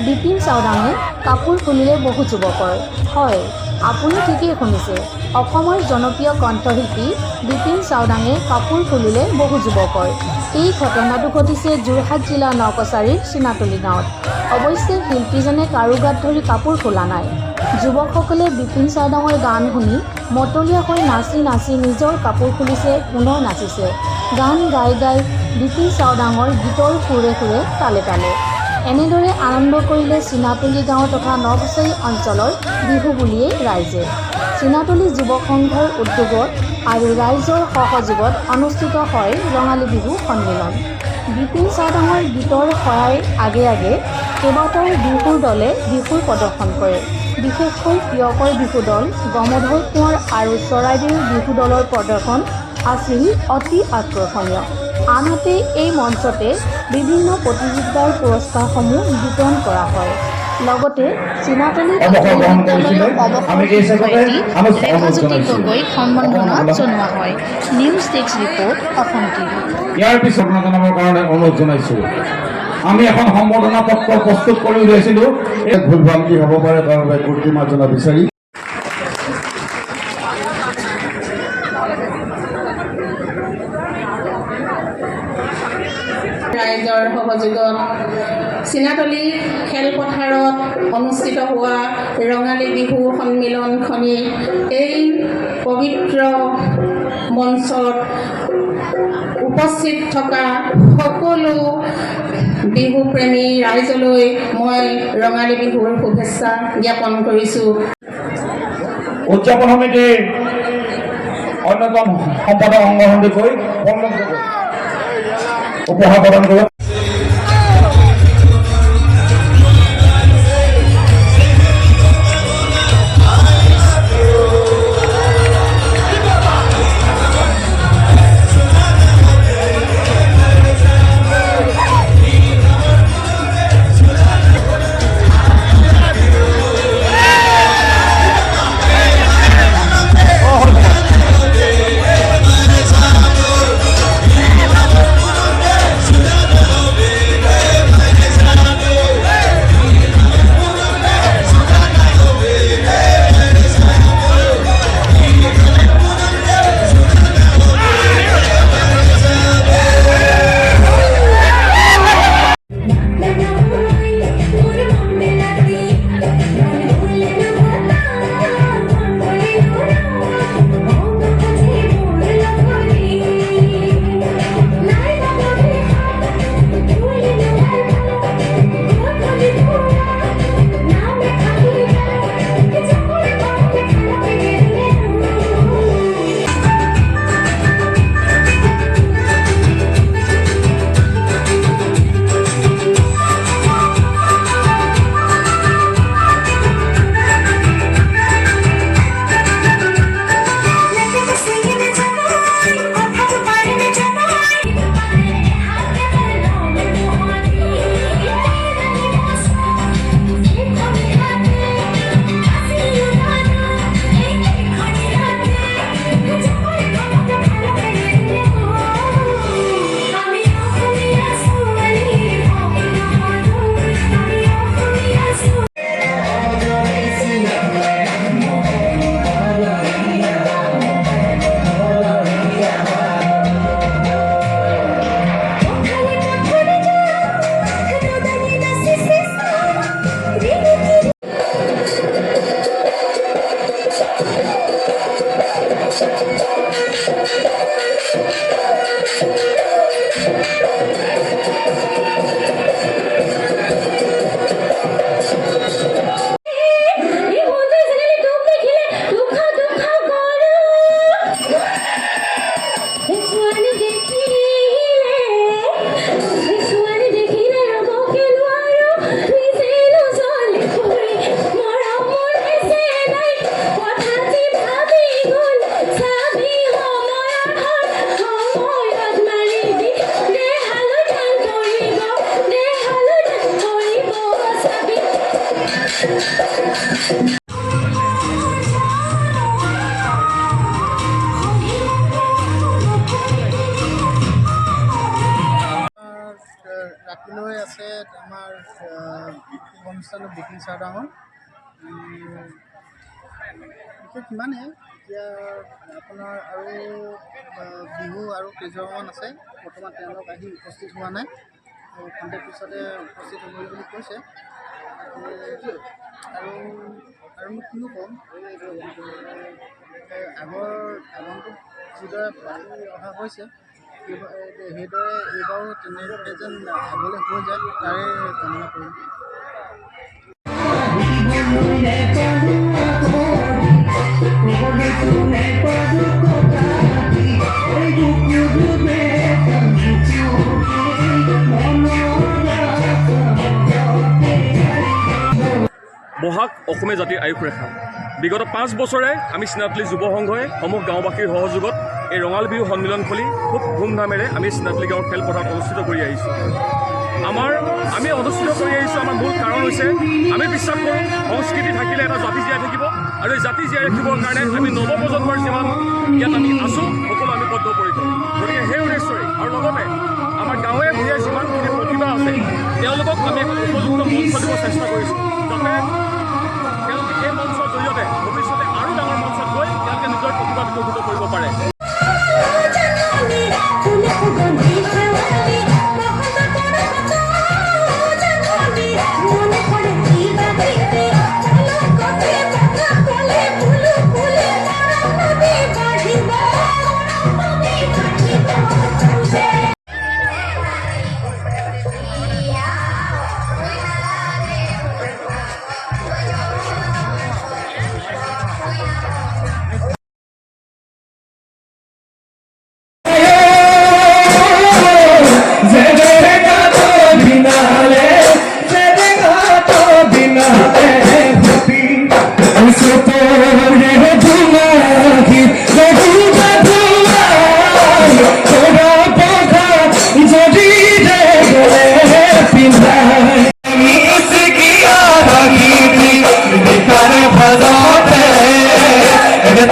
বিপিন চাওডাঙে কাপোৰ খুলিলে বহু যুৱকৰ। হয়, আপুনি ঠিকেই শুনিছে। অসমৰ জনপ্ৰিয় কণ্ঠশিল্পী বিপিন চাওডাঙে কাপোৰ খুলিলে বহু যুৱকৰ। এই ঘটনাটো ঘটিছে যোৰহাট জিলাৰ নকছাৰীৰ চিনাতলি গাঁৱত। অৱশ্যে শিল্পীজনে কাৰো গাত ধৰি কাপোৰ খোলা নাই। যুৱকসকলে বিপিন চাওডাঙৰ গান শুনি মতলীয়া হৈ নাচি নাচি নিজৰ কাপোৰ খুলিছে, পুনৰ নাচিছে। গান গাই গাই বিপিন চাওডাঙৰ গীতৰ সুৰে সুৰে তালে তালে। এনেদৰে আনন্দ কৰিলে চিনাতলি গাঁও তথা নকছাৰী অঞ্চলৰ বিহু বুলিয়েই ৰাইজে। চিনাতলি যুৱ সংঘৰ উদ্যোগত আৰু ৰাইজৰ সহযোগত অনুষ্ঠিত হয় ৰঙালী বিহু সন্মিলন। বিপিন চাওডাঙৰ গীতৰ সহায় আগে আগে কেইবাটাও বিহুৰ দলে বিহুৰ প্ৰদৰ্শন কৰে। বিশেষকৈ প্ৰিয়কৰ বিহু দল, গমধৰ কোঁৱৰ আৰু চৰাইদেউৰ বিহু দলৰ প্ৰদৰ্শন আছিল অতি আকৰ্ষণীয়। আনহাতে এই মঞ্চতে বিভিন্ন প্ৰতিযোগিতাৰ পুৰস্কাৰসমূহ বিতৰণ কৰা হয়। লগতে চিনাতলি বিদ্যালয়ৰ অৱসৰ শিক্ষয়িত্ৰী ৰেখাজ্যোতি গগৈক সম্বৰ্ধনা জনোৱা হয়। News desk report, Assam TV. ইয়াৰ পিছত জনাবৰ কাৰণে অনুৰোধ জনাইছোঁ। আমি এখন সম্বৰ্ধনা পত্ৰ প্ৰস্তুত কৰি উলিয়াইছিলোঁ। এই ভুল ভ্ৰান্তি হ'ব পাৰে, তাৰ বাবে কৰ্তৃ মাৰ্জনা বিচাৰি ৰাইজৰ সহযোগত চিনাতলি খেলপথাৰত অনুষ্ঠিত হোৱা ৰঙালী বিহু সন্মিলনখনি এই পবিত্ৰ মঞ্চত উপস্থিত থকা সকলো বিহুপ্ৰেমী ৰাইজলৈ মই ৰঙালী বিহুৰ শুভেচ্ছা জ্ঞাপন কৰিছোঁ। উদযাপন সমিতিৰ অন্যতম সম্পাদক সংগঠনকৈ উপহাৰ প্ৰদান কৰিব। ৰাতিলৈ আছে আমাৰ অনুষ্ঠানত বিপিন চাওডাঙৰ বিশেষ সিমানেই। এতিয়া আপোনাৰ আৰু বিহু আৰু কেইজনমান আছে, বৰ্তমান তেওঁলোক আহি উপস্থিত হোৱা নাই, খন্তেক পিছতে উপস্থিত হ'ব বুলি কৈছে। আৰু মই কিনো ক'ম, আগন্তুক যিদৰে পাতি অহা হৈছে সেইদৰে এইবাৰো তেনেকৈ যেন আগলৈ হৈ যায় তাৰে কামনা কৰিম। বহাগ অসমীয়া জাতিৰ আয়ুস ৰেখা। বিগত 5 বছৰে আমি চিনাতলী যুৱ সংঘই সমূহ গাঁওবাসীৰ সহযোগত এই ৰঙালী বিহু সন্মিলনস্থলী খুব ধুমধামেৰে আমি চিনাতলী গাঁৱৰ খেলপথাৰত অনুষ্ঠিত কৰি আহিছোঁ। আমি অনুষ্ঠিত কৰি আহিছোঁ আমাৰ মূল কাৰণ হৈছে আমি বিশ্বাস কৰোঁ সংস্কৃতি থাকিলে এটা জাতি জীয়াই থাকিব, আৰু এই জাতি জীয়াই ৰাখিবৰ কাৰণে আমি নৱপ্ৰজন্মৰ যিমান ইয়াত আমি আছোঁ সকলো আমি বদ্ধপৰিকৰ। গতিকে সেই উদ্দেশ্যৰে আৰু লগতে আমাৰ গাঁৱে ভূঞে যিমানখিনি প্ৰতিভা আছে তেওঁলোকক আমি এখন উপযুক্ত মঞ্চ দিব চেষ্টা কৰিছোঁ, যাতে তেওঁলোকে এই মঞ্চৰ জৰিয়তে ভৱিষ্যতে আৰু ডাঙৰ মঞ্চত গৈ তেওঁলোকে নিজৰ প্ৰতিভা বিকশিত কৰিব পাৰে।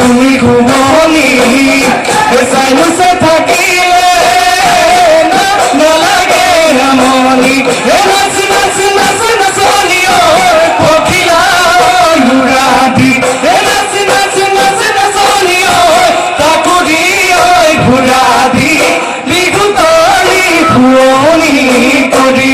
তুমি ঘুমনি চাইছে থাকিলে নালাগে ৰামনি নাচ নাচ নাচ নাচনি পখিলা ঘূৰাদি নাচ নাচ নাচ নাচনি তাকুৰি ঘূৰাদি বিহুতলি ফুৰণি কৰি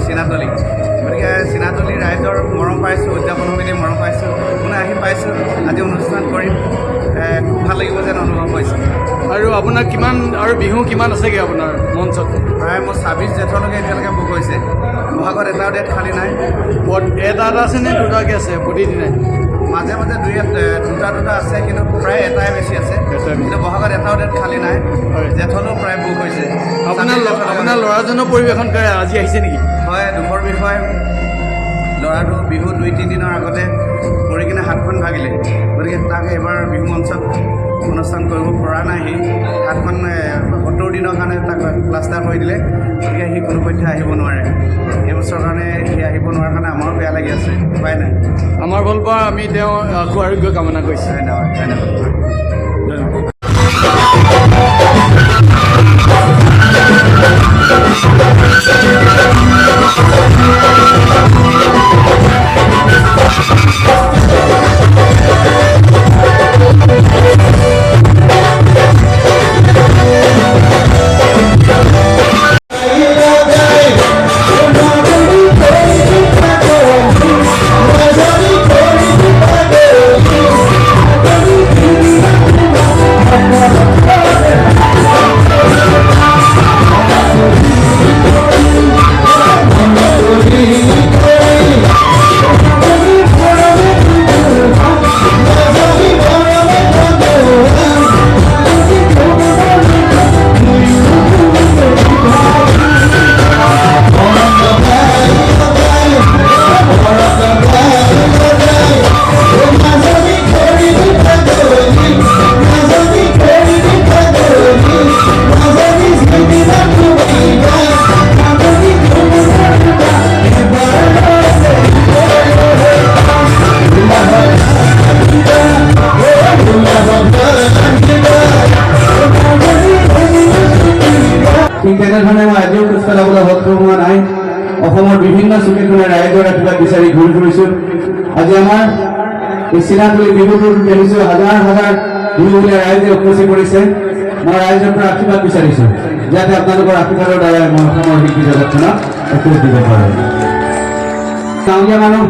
চিনাতলী, গতিকে চিনাতলী ৰাইজৰ মৰম পাইছোঁ, উদযাপন সমিতিৰ মৰম পাইছোঁ, পুনৰ আহি পাইছোঁ, আজি অনুষ্ঠান কৰিম, খুব ভাল লাগিব। আপোনাৰ কিমান আৰু বিহু কিমান আছেগৈ আপোনাৰ মঞ্চত? প্ৰায় মোৰ 26 জেঠলৈকে এতিয়ালৈকে বুক হৈছে। বহাগত এটাও ডেট খালী নাই। এটা আছে নে দুটাকৈ আছে প্ৰতিদিনাই? মাজে মাজে দুটা আছে, কিন্তু প্ৰায় এটাই বেছি আছে। কিন্তু বহাগত এটাও ডেট খালী নাই। জেঠলৈও প্ৰায় বুক হৈছে। আপোনাৰ ল'ৰাজনৰ পৰিৱেশন কৰে আজি আহিছে নেকি? হয়, দুখৰ বিষয়। ল'ৰাটো বিহু 2-3 দিনৰ আগতে পৰি কিনে হাতখন ভাগিলে, গতিকে তাক এইবাৰ বিহু মঞ্চত অনুষ্ঠান কৰিব পৰা নাই। সি হাতখন 70 দিনৰ কাৰণে তাক প্লাষ্টাৰ কৰি দিলে, গতিকে সি কোনোপধ্যে আহিব নোৱাৰে। এইবছৰৰ কাৰণে সি আহিব নোৱাৰাৰ কাৰণে আমাৰো বেয়া লাগি আছে। উপায় নাই। আমাৰ ফালৰ পৰা আমি তেওঁ আশু আৰোগ্য কামনা কৰিছোঁ। ধন্যবাদ ধন্যবাদ। ঠিক তেনেধৰণে মই আজিও খোজ পেলাবলৈ সক্ষম হোৱা নাই। অসমৰ বিভিন্ন চুকে কোণে ৰাইজৰ আশীৰ্বাদ বিচাৰি ঘূৰি ফুৰিছোঁ। আজি আমাৰ এই চিনাতলী বিহুটোত দেখিছোঁ হাজাৰ হাজাৰ বিহুলীয়া ৰাইজে উপচি পৰিছে। মই ৰাইজৰ পৰা আশীৰ্বাদ বিচাৰিছোঁ, যাতে আপোনালোকৰ আশীৰ্বাদৰ দ্বাৰাই মই অসমৰ শিল্পী জগতখনক একোজ দিব পাৰোঁ। গাঁৱলীয়া মানুহ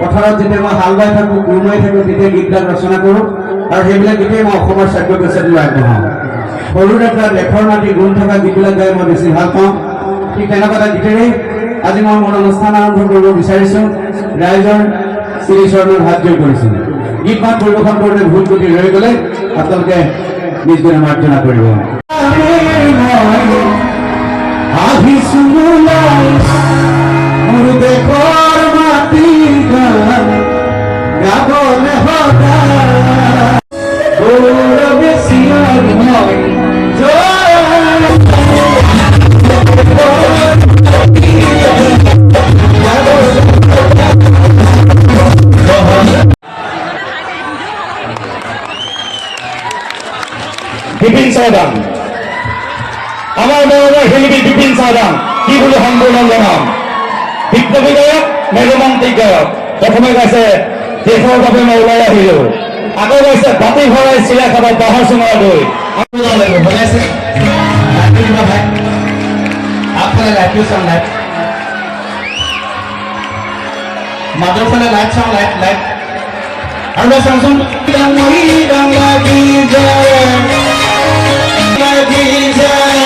পথাৰত যেতিয়া মই হাল বাই থাকোঁ, কোৰ মাৰি থাকোঁ, তেতিয়া গীতবিলাক ৰচনা কৰোঁ, আৰু সেইবিলাক গীতেই মই অসমৰ শ্ৰাব্য পেচালৈ আগবঢ়াওঁ। সৰুৰে পৰা দেশৰ মাটি গুণ থকা গীতবিলাক গাই মই বেছি ভাল পাওঁ। ঠিক তেনেকুৱা এটা গীতেৰেই আজি মই মোৰ অনুষ্ঠান আৰম্ভ কৰিব বিচাৰিছোঁ। ৰাইজৰ শ্ৰীচৰণত হাত জোৰ কৰিছোঁ। গীত মাত পৰিৱেশন কৰোঁতে ভুল ত্ৰুটি ৰৈ গ'লে আপোনালোকে নিজ দিনে মাৰ্জনা কৰিব। বিপিন চাওদাং, আমাৰ মৰমৰ শিল্পী বিপিন চাওদাং কি বুলি সম্পূৰ্ণ জনাম। বিপ্লৱী গায়ক নে ৰোমান্টিক গায়ক? প্ৰথমে গাইছে দেশৰ বাবে মই ওলাই আহিলো, আকৌ গাইছে বাতি ভৰাই চিৰা খাব বাঁহৰ চুঙৰ দৈ। মাজৰ ফালে লাইট চাওঁ, লাইট লাইট আৰু চাওঁচোন। লাগি যায়